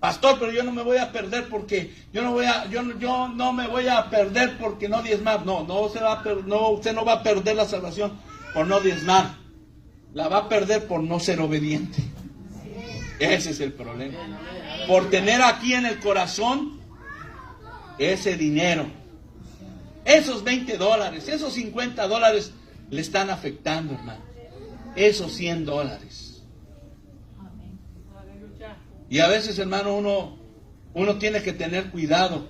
Pastor, pero yo no me voy a perder porque yo no me voy a perder porque no diezmar. No, usted no va a perder la salvación por no diezmar. La va a perder por no ser obediente. Ese es el problema. Por tener aquí en el corazón ese dinero. Esos $20, esos $50 le están afectando, hermano. Esos $100. Y a veces, hermano, uno tiene que tener cuidado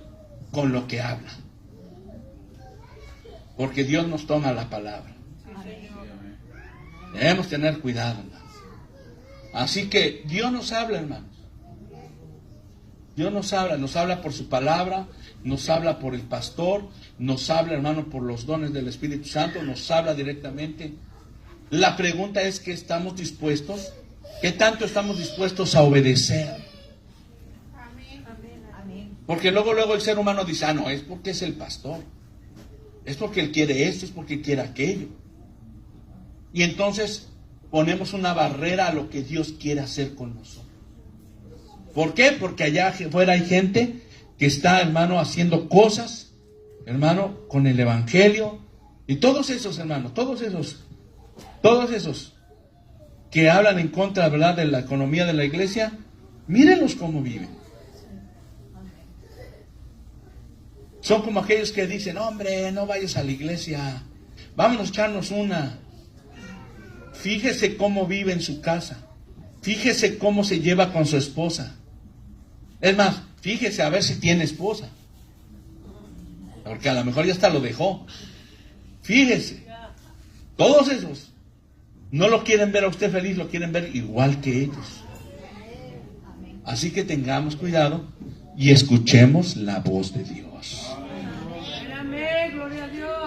con lo que habla. Porque Dios nos toma la palabra. Debemos tener cuidado, hermano. Así que Dios nos habla, hermanos. Dios nos habla por su palabra, nos habla por el pastor, nos habla, hermano, por los dones del Espíritu Santo, nos habla directamente. La pregunta es, ¿qué estamos dispuestos? ¿Qué tanto estamos dispuestos a obedecer? Porque luego el ser humano dice, no, es porque es el pastor. Es porque él quiere esto, es porque quiere aquello. Y entonces ponemos una barrera a lo que Dios quiere hacer con nosotros. ¿Por qué? Porque allá afuera hay gente que está, hermano, haciendo cosas, hermano, con el Evangelio. Y todos esos, hermanos, todos esos que hablan en contra, ¿verdad?, de la economía de la iglesia, mírenlos cómo viven. Son como aquellos que dicen, hombre, no vayas a la iglesia, vámonos a echarnos una. Fíjese cómo vive en su casa, fíjese cómo se lleva con su esposa. Es más, fíjese a ver si tiene esposa, porque a lo mejor ya hasta lo dejó. Fíjese, todos esos no lo quieren ver a usted feliz, lo quieren ver igual que ellos. Así que tengamos cuidado y escuchemos la voz de Dios.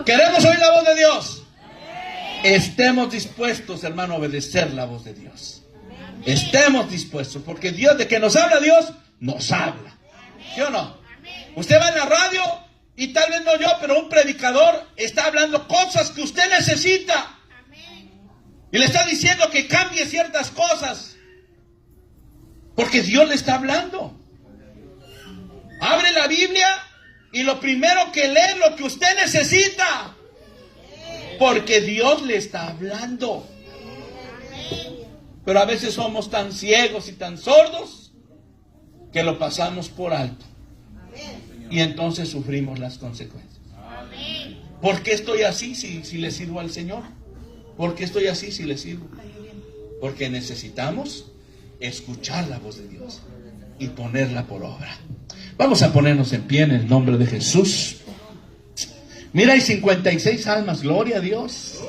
¿Queremos oír la voz de Dios? Estemos dispuestos, hermano, a obedecer la voz de Dios. Estemos dispuestos, porque Dios, de que nos habla Dios, nos habla. ¿Sí o no? Usted va en la radio y tal vez no yo, pero un predicador está hablando cosas que usted necesita. Y le está diciendo que cambie ciertas cosas. Porque Dios le está hablando. Abre la Biblia y lo primero que lee es lo que usted necesita. Porque Dios le está hablando. Pero a veces somos tan ciegos y tan sordos que lo pasamos por alto. Y entonces sufrimos las consecuencias. ¿Por qué estoy así si le sirvo al Señor? ¿Por qué estoy así si le sirvo? Porque necesitamos escuchar la voz de Dios y ponerla por obra. Vamos a ponernos en pie en el nombre de Jesús. Mira, hay 56 almas, gloria a Dios.